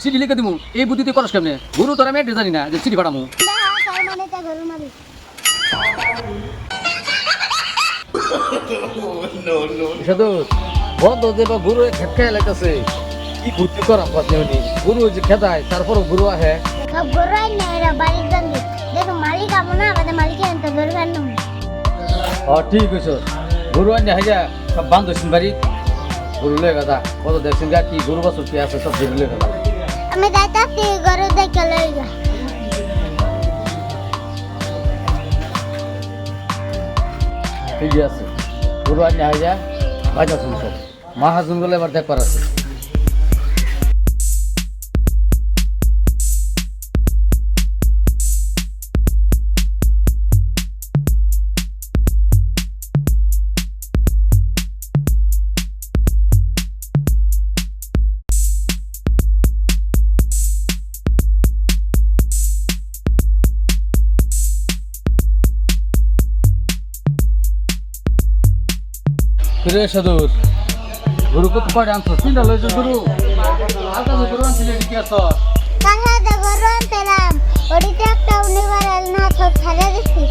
চিঠি লিখে দিমু এই বুদ্ধিতে করস কেমনে গরু তোর আমি একটা জানি না যে চিঠি পাঠামু সাধু বন্ধ দেবা গরু খেত খাই লাগতেছে কি বুদ্ধি করাম কথা উনি গরু যে খেতায় তারপরও গরু আহে গরু আই না এরা বাড়ির জন্য দেখো মালিক আমো না আমাদের মালিকে এনতে গরু আনলাম ঠিক হয়েছে গরু আনি হাইয়া সব বান্ধব বাড়ি গরু লয়ে গেদা কত দেখছেন গা কি গরু বছর কি আছে সব দেখে লয়ে গেদা আমি যাইতাছি গরু দেখে লই গা ঠিক আছে গরু আনি হাইয়া বাজা শুনছ মাহাজন গুলো এবার দেখবার আছে কিরে সাধুর গরু কত কয়টা আনছো তিনটা লইছো গরু আলকা গরু আনছিলে কি আছো কাহা দে গরু আনতাম ওডিতে একটা উনিবার না তো ছাড়া দিছি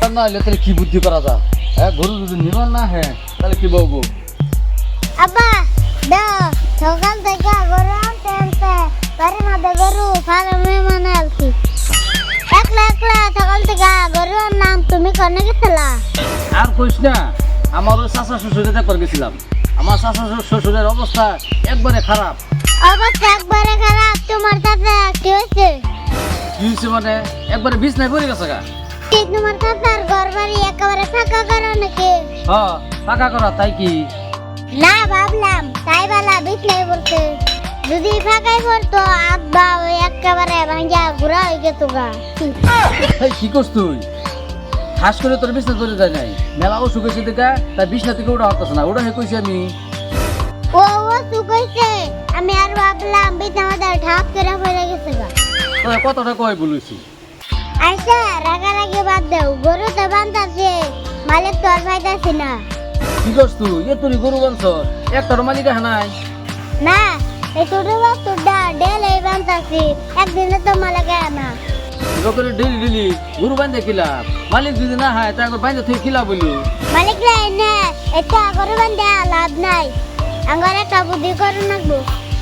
না হলে তাহলে কি বুদ্ধি করা যা হ্যাঁ গরু যদি নিবার না হ্যাঁ তাহলে কি বলবো আব্বা দাও সকাল থেকে গরু আনতে পারে না দে গরু ফার্মে মানে আলছি একলা একলা সকাল থেকে গরু নাম তুমি কোনে গেছিলা আর কইস না আমার ওই চাচা শ্বশুরে দেখবার গেছিলাম আমার চাচা শ্বশুরের অবস্থা একবারে খারাপ অবস্থা একবারে খারাপ তোমার সাথে কি হয়েছে কি হয়েছে মানে একবারে বিছনায় পড়ে গেছে গা তোমার সাথে ঘর বাড়ি একেবারে ফাঁকা করো নাকি হ্যাঁ ফাঁকা করা তাই কি না ভাবলাম তাই বালা বিছনায় পড়তে যদি ফাঁকাই পড়তো আব্বা ওই একেবারে ভাঙ্গা ঘুরা হয়ে গেত গা কি করছ তুই খাস করে তোর বিছনা চলে যায় নাই মেলা অসুখ হয়েছে দেখা তাই বিছনা থেকে ওটা হতেছে না ওটা কইছি আমি ও সুকইছে আমি আর ভাবলাম বিছানাটা ঠাপ করে পড়ে গেছে গা তোর কতটা কয় বলেছি আচ্ছা রাগারাগি বাদ দাও গরু তো বান্ধাছে মালিক তো আর পাইতাছি না কি করছ তুই এ তোর গরু বানছ একটার মালিক নাই না এই ছোটো বাচ্চাটা ডেলে বান্ধাছি একদিনে তো মালিক না লোকের ডেলি ডেলি গরু বান্ধে খিলাম মালিক যদি না হয় তারপর বান্ধে থেকে খিলা বলি মালিক লাই না এটা গরু বান্ধে লাভ নাই আমার একটা বুদ্ধি করুন লাগবো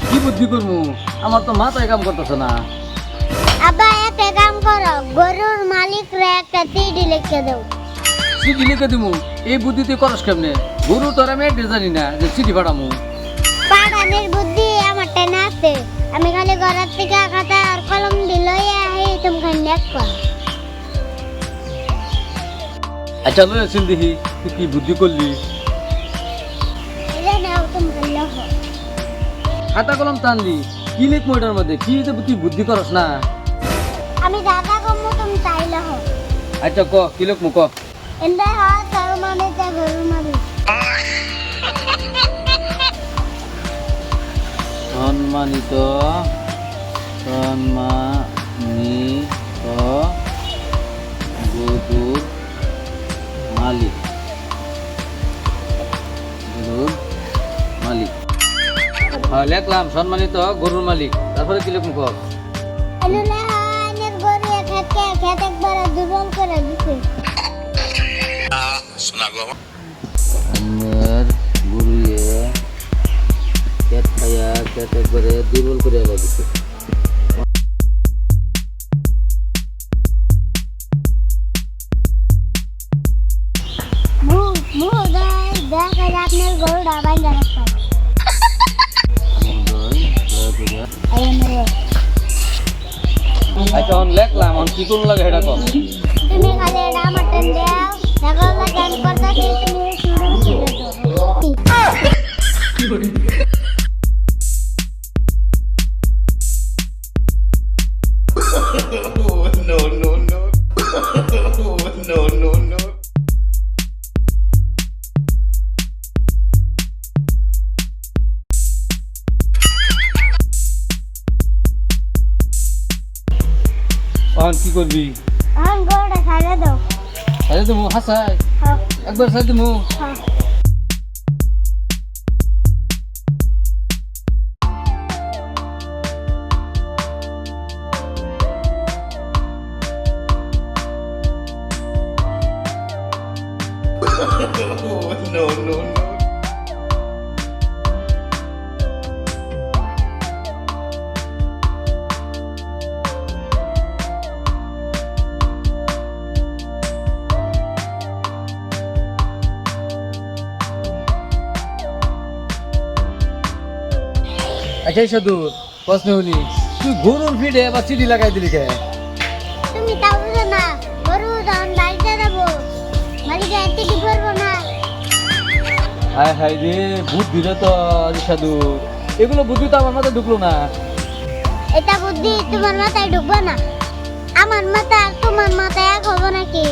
কি বুদ্ধি করবো আমার তো মাথায় কাম করতেছে না আব্বা একটা কাম করো গরুর মালিক রে একটা চিঠি লিখে দাও চিঠি লিখে দিমু এই বুদ্ধি তুই করস কেমনে গরু তোর আমি একটা জানি না যে চিঠি পাঠামু পাঠানের বুদ্ধি আমার টেনে আছে আমি খালি ঘরের থেকে খাতা আর কলম দিলই আহি তুমি দেখো আচ্ছা লই আসিল দেখি তুই কি বুদ্ধি করলি এটা নাও তুমি লহ খাতা কলম টানলি কি লিখবো এটার মধ্যে কি তুই বুদ্ধি করস না আমি দাদা কমু তুমি তাই লহ আচ্ছা ক কি লিখবো ক এন্ডা হাত তার মানে তা গরুর মালিক সম্মানিত গরুর মালিক হ্যাঁ লিখলাম সম্মানিত গরুর মালিক তারপরে কি লিখবো ক এনুলে হানের গরু খেতে খেতে একবার দুর্বল করে দিছে আমার গরুয়ে খেত খাইয়া খেত একবারে দুর্বল করে দিচ্ছে দেখা আপনার গরু ডাবাই রাখতে আচ্ছা লেখলাম কি কোন লাগে এটা কম তুমি খালি এটা মাটন দাও দেখো গান করতে তুমি শুরু No, no, no. No, no, no. কি করবি এখন গরুটা ছাড়ে দাও সাইড দেবো হাসাই হ্যাঁ একবার সাইড দেবো হ্যাঁ Oh, no, no, no. আচ্ছা সাধু প্রশ্ন হলি তুই গরুর ফিডে বা চিঠি লাগাই দিলি কে তুমি তাও বুঝো না গরু তখন বাড়িতে যাবো বাড়িতে এতে কি করবো না হায় হায় রে বুদ্ধি রে তো সাধু এগুলো বুদ্ধি তো আমার মাথায় ঢুকলো না এটা বুদ্ধি তোমার মাথায় ঢুকবো না আমার মাথা আর তোমার মাথায় এক হবো নাকি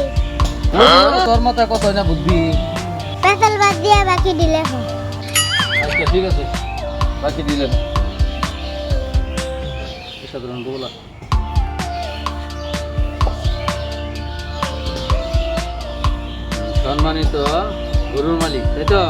তোর মাথায় কত হয় না বুদ্ধি পেছাল বাদ দিয়ে বাকি দিলে হয়। আচ্ছা ঠিক আছে বাকি দিলেন সাধারণ বলা সম্মানিত গরুর মালিক তাই তো